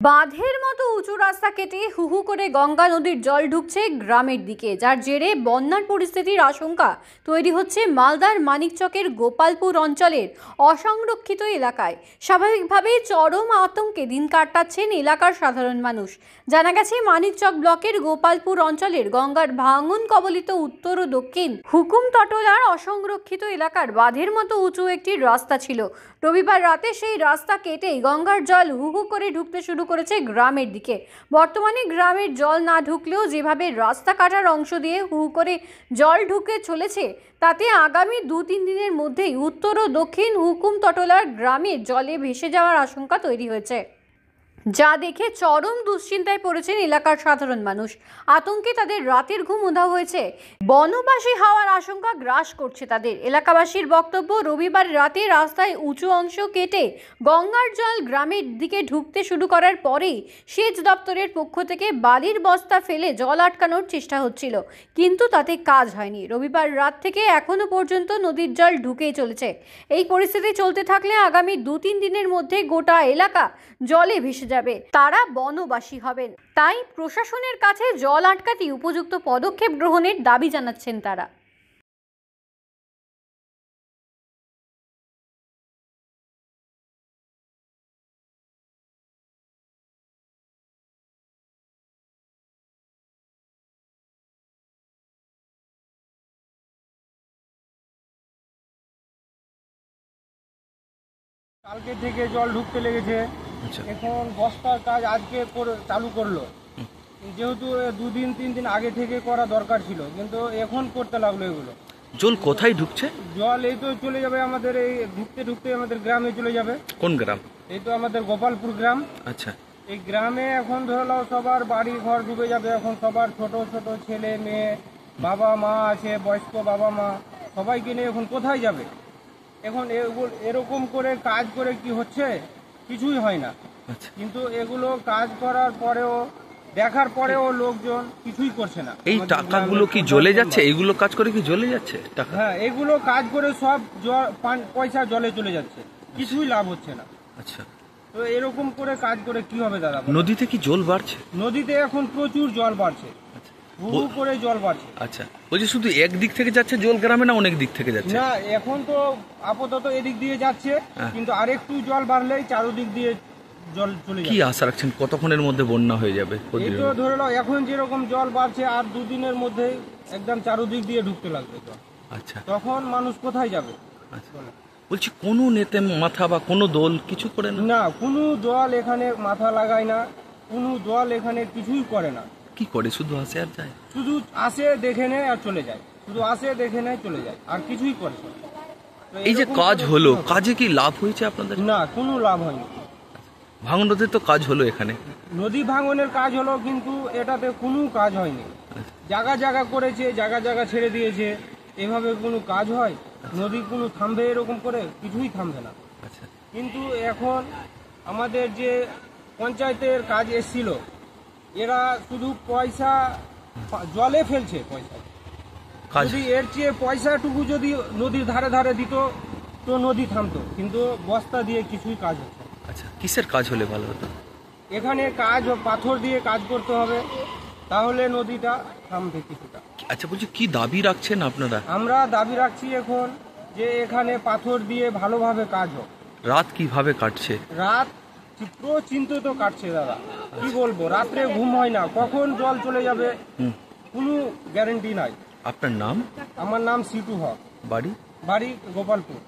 বাঁধের মতো উঁচু রাস্তা কেটে হু হু করে গঙ্গা নদীর জল ঢুকছে গ্রামের দিকে, যার জেরে বন্যার পরিস্থিতির আশঙ্কা তৈরি হচ্ছে মালদার মানিকচকের গোপালপুর অঞ্চলের অসংরক্ষিত এলাকায়। স্বাভাবিকভাবেই চরম আতঙ্কে দিন কাটাচ্ছেন এলাকার সাধারণ মানুষ। জানা গেছে, মানিকচক ব্লকের গোপালপুর অঞ্চলের গঙ্গার ভাঙন কবলিত উত্তর ও দক্ষিণ হুকুম তটোলার অসংরক্ষিত এলাকার বাঁধের মতো উঁচু একটি রাস্তা ছিল। রবিবার রাতে সেই রাস্তা কেটেই গঙ্গার জল হু হু করে ঢুকতে শুরু করেছে গ্রামের দিকে। বর্তমানে গ্রামের জল না ঢুকলেও যেভাবে রাস্তা কাটার অংশ দিয়ে হু হু করে জল ঢুকে চলেছে, তাতে আগামী 2-3 দিনের মধ্যেই উত্তর ও দক্ষিণ হুকুম তটোলার গ্রামে জলে ভেসে যাওয়ার আশঙ্কা তৈরি হয়েছে, যা দেখে চরম দুশ্চিন্তায় পড়েছেন এলাকার সাধারণ মানুষ। আতঙ্কে তাদের রাতের ঘুম উধাও হয়েছে। বনবাসী হওয়ার আশঙ্কা গ্রাস করছে তাদের। এলাকাবাসীর বক্তব্য, রবিবার রাতে রাস্তায় উঁচু অংশ কেটে গঙ্গার জল গ্রামের দিকে ঢুকতে শুরু করার পরেই সেচ দপ্তরের পক্ষ থেকে বালির বস্তা ফেলে জল আটকানোর চেষ্টা হচ্ছিল, কিন্তু তাতে কাজ হয়নি। রবিবার রাত থেকে এখনো পর্যন্ত নদীর জল ঢুকেই চলেছে। এই পরিস্থিতি চলতে থাকলে আগামী 2-3 দিনের মধ্যে গোটা এলাকা জলে ভেসে যাবে, তারা বনবাসী হবেন। তাই প্রশাসনের কাছে জল আটকাতে উপযুক্ত পদক্ষেপ গ্রহণের দাবি জানাচ্ছেন তারা। কালকে থেকে জল ঢুকতে লেগেছে। এখন বস্তার কাজ আজকে চালু করলো, যেহেতু 2-3 দিন আগে থেকে করা দরকার ছিল, কিন্তু এখন করতে লাগলো। এগুলো জল কোথায় ঢুকছে? জল এই তো চলে যাবে আমাদের, এই ঢুকতে ঢুকতে আমাদের গ্রামে চলে যাবে। কোন গ্রাম? এই তো আমাদের গোপালপুর গ্রাম। আচ্ছা, এই গ্রামে এখন ধরে নাও সবার বাড়ি ঘর ডুবে যাবে। এখন সবার ছোট ছোট ছেলে মেয়ে, বাবা মা আছে, বয়স্ক বাবা মা, সবাইকে নিয়ে এখন কোথায় যাবে? এখন এরকম করে কাজ করে কি হচ্ছে? কিছুই হয় না। কিন্তু এগুলো কাজ করার পরেও, দেখার পরেও লোকজন কিছুই করছে না। এই টাকাগুলো কি জ্বলে যাচ্ছে? এইগুলো কাজ করে কি জ্বলে যাচ্ছে টাকা? হ্যাঁ, এগুলো কাজ করে সব পয়সা জলে চলে যাচ্ছে, কিছুই লাভ হচ্ছে না। আচ্ছা, তো এরকম করে কাজ করে কি হবে দাদা? নদীতে কি জল বাড়ছে? নদীতে এখন প্রচুর জল বাড়ছে, হু করে জল বাড়ছে। আচ্ছা, বলছি শুধু এক দিক থেকে যাচ্ছে জল গ্রামে, না অনেক দিক থেকে যাচ্ছে? না, এখন তো আপাতত এদিক দিয়ে যাচ্ছে, কিন্তু আরেকটু জল বাড়লেই চারদিক দিয়ে জল চলে যাবে। কি আশা রাখছেন কতক্ষণের মধ্যে বন্যা হয়ে যাবে? এই তো ধরে নাও এখন যেরকম জল বাড়ছে, আর 2 দিনের মধ্যেই একদম চারদিক দিয়ে ঢুকতে লাগবে জল। আচ্ছা, তখন মানুষ কোথায় যাবে? আচ্ছা, বলছি কোনো নেতা মাথা বা কোনো দল কিছু করে না? না, কোনো দল এখানে মাথা লাগায় না, কোনো দল এখানে কিছুই করে না। কি করে? শুধু আসে আর যায়? শুধু আসে, দেখে নেয় আর চলে যায়, শুধু আসে, দেখে নেয়, চলে যায়, আর কিছুই করে না। এই যে কাজ হলো, কাজে কি লাভ হয়েছে আপনাদের? না, কোনো লাভ হয়নি। ভাঙন রোধের তো কাজ হলো, এখানে নদী ভাঙনের কাজ হলো, কিন্তু এটাতে কোনো কাজ হয়নি। জায়গা জায়গা করেছে, জায়গা জায়গা ছেড়ে দিয়েছে, এভাবে কোনো কাজ হয়? নদী কোনো থামবে? এরকম করে কিছুই থামবে না। কিন্তু এখন আমাদের যে পঞ্চায়েতের কাজ এসছিল, এরা শুধু পয়সা জলে ফেলছে। পয়সা যদি এর চেয়ে পয়সাটুকু যদি নদীর ধারে ধারে দিত, তো নদী থামতো, কিন্তু বস্তা দিয়ে কিছুই কাজ হচ্ছে। আচ্ছা, কিসের কাজ হলে ভালো হতো? এখানে কাজ পাথর দিয়ে কাজ করতে হবে, তাহলে নদীটা থামবে কিছুটা। আচ্ছা, বলছি কি দাবি রাখছেন আপনারা? আমরা দাবি রাখছি এখন যে এখানে পাথর দিয়ে ভালোভাবে কাজ হোক। রাত কিভাবে কাটছে? রাত চিন্তিত কাটছে দাদা, কি বলবো, রাত্রে ঘুম হয় না, কখন জল চলে যাবে কোনো গ্যারান্টি নাই। আপনার নাম? আমার নাম সিটু হক, বাড়ি? বাড়ি গোপালপুর।